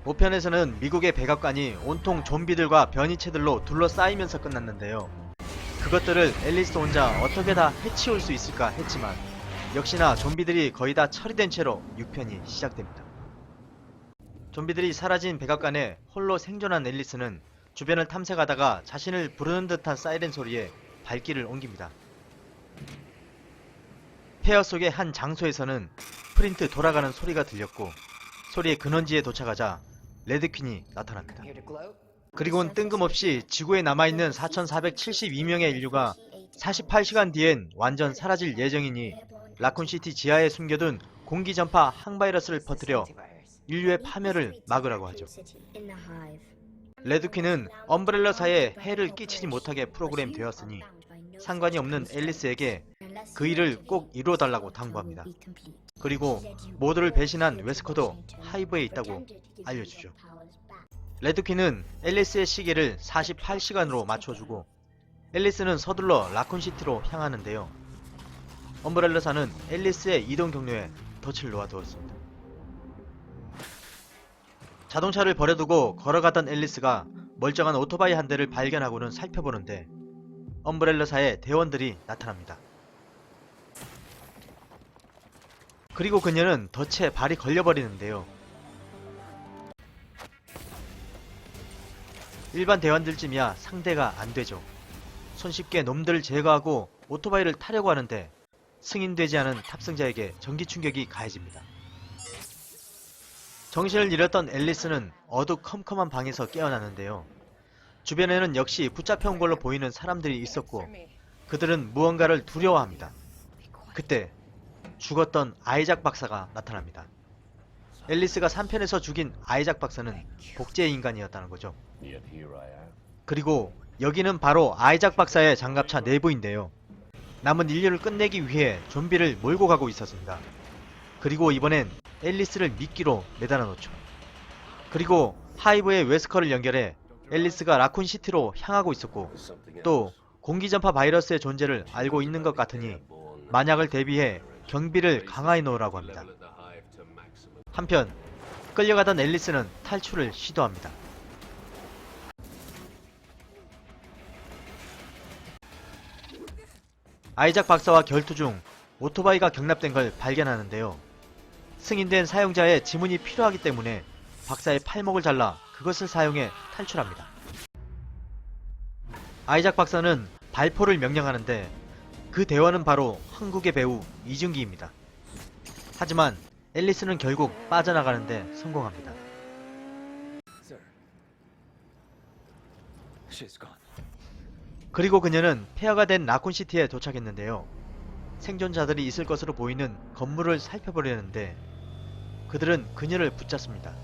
5편에서는 미국의 백악관이 온통 좀비들과 변이체들로 둘러싸이면서 끝났는데요. 그것들을 앨리스 혼자 어떻게 다 해치울 수 있을까 했지만 역시나 좀비들이 거의 다 처리된 채로 6편이 시작됩니다. 좀비들이 사라진 백악관에 홀로 생존한 앨리스는 주변을 탐색하다가 자신을 부르는 듯한 사이렌 소리에 발길을 옮깁니다. 폐허 속의 한 장소에서는 프린트 돌아가는 소리가 들렸고 소리의 근원지에 도착하자 레드퀸이 나타납니다. 그리고는 뜬금없이 지구에 남아있는 4,472명의 인류가 48시간 뒤엔 완전 사라질 예정이니 라쿤시티 지하에 숨겨둔 공기전파 항바이러스를 퍼뜨려 인류의 파멸을 막으라고 하죠. 레드퀸은 엄브렐러사에 해를 끼치지 못하게 프로그램 되었으니 상관이 없는 앨리스에게 그 일을 꼭 이루어달라고 당부합니다. 그리고 모두를 배신한 웨스커도 하이브에 있다고 알려주죠. 레드퀸은 앨리스의 시계를 48시간으로 맞춰주고 앨리스는 서둘러 라쿤시티로 향하는데요. 엄브렐러사는 앨리스의 이동 경로에 덫을 놓아두었습니다. 자동차를 버려두고 걸어가던 앨리스가 멀쩡한 오토바이 한 대를 발견하고는 살펴보는데 엄브렐러사의 대원들이 나타납니다. 그리고 그녀는 덫에 발이 걸려버리는데요. 일반 대원들쯤이야 상대가 안되죠. 손쉽게 놈들을 제거하고 오토바이를 타려고 하는데 승인되지 않은 탑승자에게 전기 충격이 가해집니다. 정신을 잃었던 앨리스는 어두컴컴한 방에서 깨어나는데요. 주변에는 역시 붙잡혀온 걸로 보이는 사람들이 있었고 그들은 무언가를 두려워합니다. 그때 죽었던 아이작 박사가 나타납니다. 앨리스가 3편에서 죽인 아이작 박사는 복제 인간이었다는 거죠. 그리고 여기는 바로 아이작 박사의 장갑차 내부인데요. 남은 인류를 끝내기 위해 좀비를 몰고 가고 있었습니다. 그리고 이번엔 앨리스를 미끼로 매달아 놓죠. 그리고 하이브의 웨스커를 연결해 앨리스가 라쿤시티로 향하고 있었고 또 공기전파 바이러스의 존재를 알고 있는 것 같으니 만약을 대비해 경비를 강화해 놓으라고 합니다. 한편 끌려가던 앨리스는 탈출을 시도합니다. 아이작 박사와 결투 중 오토바이가 경납된 걸 발견하는데요. 승인된 사용자의 지문이 필요하기 때문에 박사의 팔목을 잘라 그것을 사용해 탈출합니다. 아이작 박사는 발포를 명령하는데 그 대원은 바로 한국의 배우 이준기입니다. 하지만 앨리스는 결국 빠져나가는데 성공합니다. 그리고 그녀는 폐허가 된 라쿤시티에 도착했는데요. 생존자들이 있을 것으로 보이는 건물을 살펴보려는데 그들은 그녀를 붙잡습니다.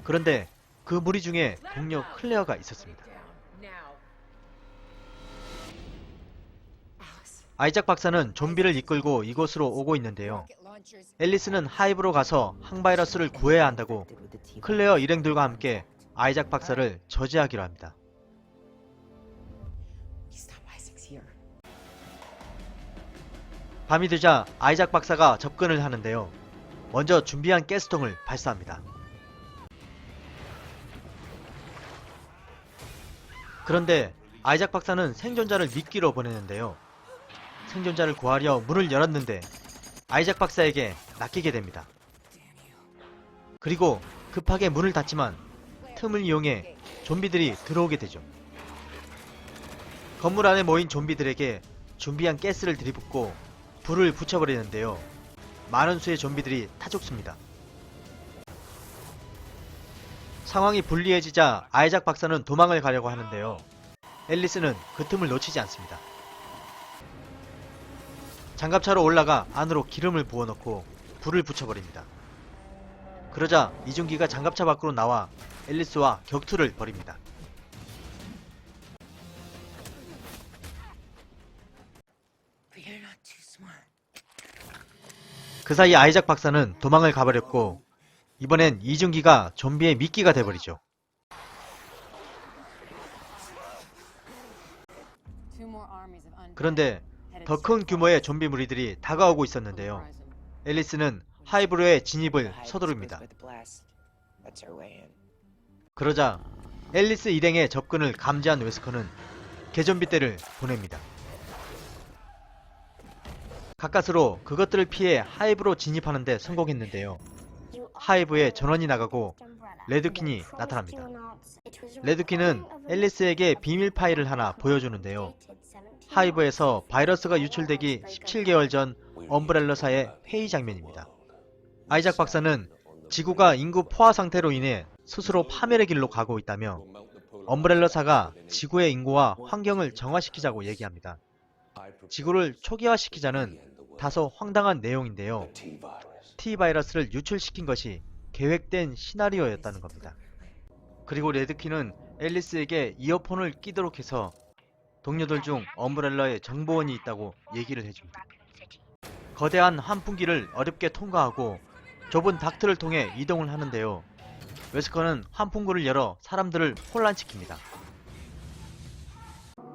그런데 그 무리 중에 동료 클레어가 있었습니다. 아이작 박사는 좀비를 이끌고 이곳으로 오고 있는데요. 앨리스는 하이브로 가서 항바이러스를 구해야 한다고 클레어 일행들과 함께 아이작 박사를 저지하기로 합니다. 밤이 되자 아이작 박사가 접근을 하는데요. 먼저 준비한 가스통을 발사합니다. 그런데 아이작 박사는 생존자를 미끼로 보내는데요. 생존자를 구하려 문을 열었는데 아이작 박사에게 낚이게 됩니다. 그리고 급하게 문을 닫지만 틈을 이용해 좀비들이 들어오게 되죠. 건물 안에 모인 좀비들에게 준비한 가스를 들이붓고 불을 붙여버리는데요. 많은 수의 좀비들이 타죽습니다. 상황이 불리해지자 아이작 박사는 도망을 가려고 하는데요. 앨리스는 그 틈을 놓치지 않습니다. 장갑차로 올라가 안으로 기름을 부어넣고 불을 붙여버립니다. 그러자 이준기가 장갑차 밖으로 나와 앨리스와 격투를 벌입니다. 그 사이 아이작 박사는 도망을 가버렸고 이번엔 이준기가 좀비의 미끼가 돼버리죠. 그런데 더 큰 규모의 좀비 무리들이 다가오고 있었는데요. 앨리스는 하이브로의 진입을 서두릅니다. 그러자 앨리스 일행의 접근을 감지한 웨스커는 개좀비 떼를 보냅니다. 가까스로 그것들을 피해 하이브로 진입하는데 성공했는데요. 하이브에 전원이 나가고 레드퀸이 나타납니다. 레드퀸은 앨리스에게 비밀 파일을 하나 보여주는데요. 하이브에서 바이러스가 유출되기 17개월 전 엄브렐러사의 회의 장면입니다. 아이작 박사는 지구가 인구 포화 상태로 인해 스스로 파멸의 길로 가고 있다며 엄브렐러사가 지구의 인구와 환경을 정화시키자고 얘기합니다. 지구를 초기화시키자는 다소 황당한 내용인데요. T-바이러스를 유출시킨 것이 계획된 시나리오였다는 겁니다. 그리고 레드퀸은 앨리스에게 이어폰을 끼도록 해서 동료들 중 엄브렐러의 정보원이 있다고 얘기를 해줍니다. 거대한 환풍기를 어렵게 통과하고 좁은 닥트를 통해 이동을 하는데요. 웨스커는 환풍구를 열어 사람들을 혼란시킵니다.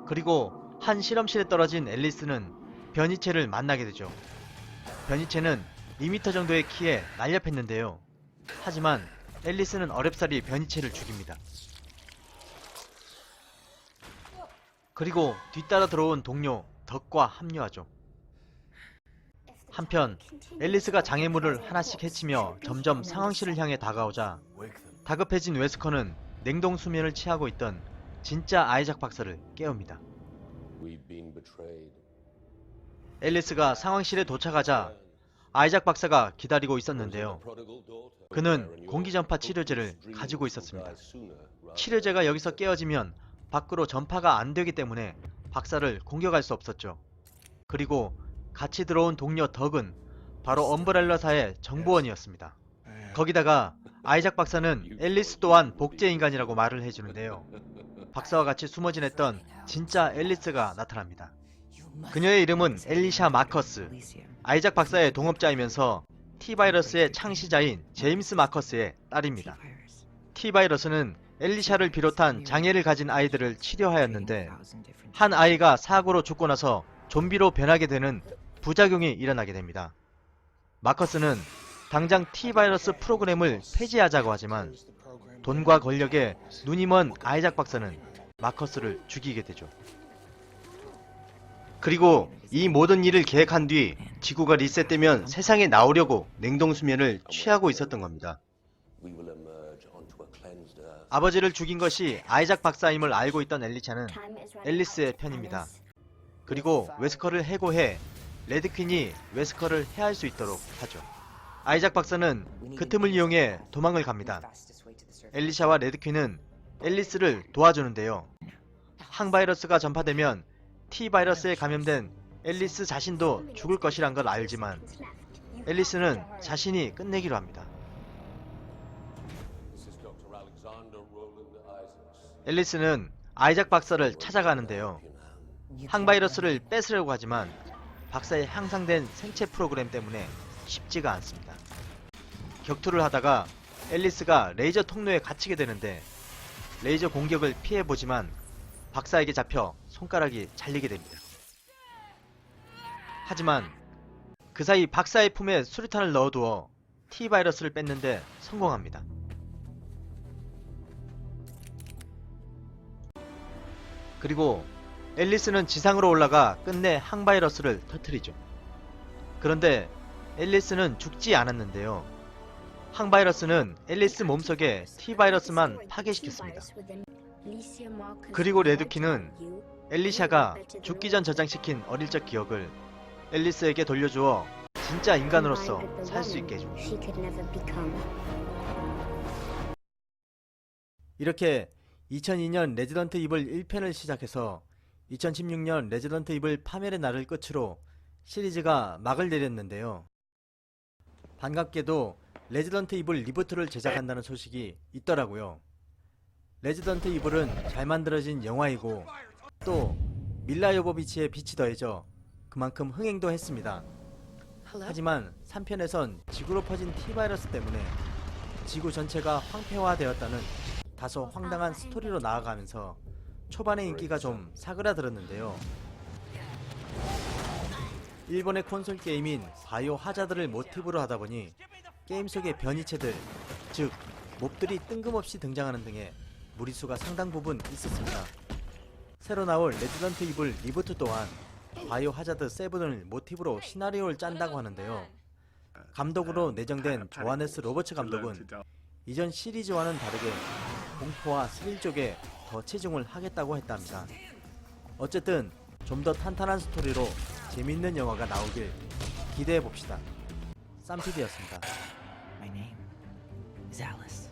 그리고 한 실험실에 떨어진 앨리스는 변이체를 만나게 되죠. 변이체는 2m 정도의 키에 날렵했는데요. 하지만 앨리스는 어렵사리 변이체를 죽입니다. 그리고 뒤따라 들어온 동료 덕과 합류하죠. 한편 앨리스가 장애물을 하나씩 해치며 점점 상황실을 향해 다가오자 다급해진 웨스커는 냉동 수면을 취하고 있던 진짜 아이작 박사를 깨웁니다. 앨리스가 상황실에 도착하자 아이작 박사가 기다리고 있었는데요. 그는 공기전파 치료제를 가지고 있었습니다. 치료제가 여기서 깨어지면 밖으로 전파가 안 되기 때문에 박사를 공격할 수 없었죠. 그리고 같이 들어온 동료 덕은 바로 엄브렐러사의 정보원이었습니다. 거기다가 아이작 박사는 앨리스 또한 복제인간이라고 말을 해주는데요. 박사와 같이 숨어 지냈던 진짜 앨리스가 나타납니다. 그녀의 이름은 엘리샤 마커스, 아이작 박사의 동업자이면서 T-바이러스의 창시자인 제임스 마커스의 딸입니다. T-바이러스는 엘리샤를 비롯한 장애를 가진 아이들을 치료하였는데 한 아이가 사고로 죽고 나서 좀비로 변하게 되는 부작용이 일어나게 됩니다. 마커스는 당장 T-바이러스 프로그램을 폐지하자고 하지만 돈과 권력에 눈이 먼 아이작 박사는 마커스를 죽이게 되죠. 그리고 이 모든 일을 계획한 뒤 지구가 리셋되면 세상에 나오려고 냉동수면을 취하고 있었던 겁니다. 아버지를 죽인 것이 아이작 박사임을 알고 있던 엘리샤는 앨리스의 편입니다. 그리고 웨스커를 해고해 레드퀸이 웨스커를 해할 수 있도록 하죠. 아이작 박사는 그 틈을 이용해 도망을 갑니다. 엘리샤와 레드퀸은 앨리스를 도와주는데요. 항바이러스가 전파되면 T-바이러스에 감염된 앨리스 자신도 죽을 것이란 걸 알지만 앨리스는 자신이 끝내기로 합니다. 앨리스는 아이작 박사를 찾아가는데요. 항바이러스를 뺏으려고 하지만 박사의 향상된 생체 프로그램 때문에 쉽지가 않습니다. 격투를 하다가 앨리스가 레이저 통로에 갇히게 되는데 레이저 공격을 피해보지만 박사에게 잡혀 손가락이 잘리게 됩니다. 하지만 그 사이 박사의 품에 수류탄을 넣어두어 T-바이러스를 뺐는데 성공합니다. 그리고 앨리스는 지상으로 올라가 끝내 항바이러스를 터뜨리죠. 그런데 앨리스는 죽지 않았는데요. 항바이러스는 앨리스 몸속에 T-바이러스만 파괴시켰습니다. 그리고 레드퀸은 엘리샤가 죽기 전 저장시킨 어릴 적 기억을 앨리스에게 돌려주어 진짜 인간으로서 살 수 있게 해줍니다. 이렇게 2002년 레지던트 이블 1편을 시작해서 2016년 레지던트 이블 파멸의 날을 끝으로 시리즈가 막을 내렸는데요. 반갑게도 레지던트 이블 리부트를 제작한다는 소식이 있더라고요. 레지던트 이블은 잘 만들어진 영화이고 또 밀라 요보비치의 빛이 더해져 그만큼 흥행도 했습니다. 하지만 3편에선 지구로 퍼진 T-바이러스 때문에 지구 전체가 황폐화되었다는 다소 황당한 스토리로 나아가면서 초반의 인기가 좀 사그라들었는데요. 일본의 콘솔 게임인 바이오 하자드를 모티브로 하다보니 게임 속의 변이체들, 즉 몹들이 뜬금없이 등장하는 등의 무리수가 상당 부분 있었습니다. 새로 나올 레지던트 이블 리부트 또한 바이오 하자드 7을 모티브로 시나리오를 짠다고 하는데요. 감독으로 내정된 조하네스 로버츠 감독은 이전 시리즈와는 다르게 공포와 스릴 쪽에 더 치중을 하겠다고 했답니다. 어쨌든 좀 더 탄탄한 스토리로 재밌는 영화가 나오길 기대해봅시다. 쌈PD였습니다. My name is Alice.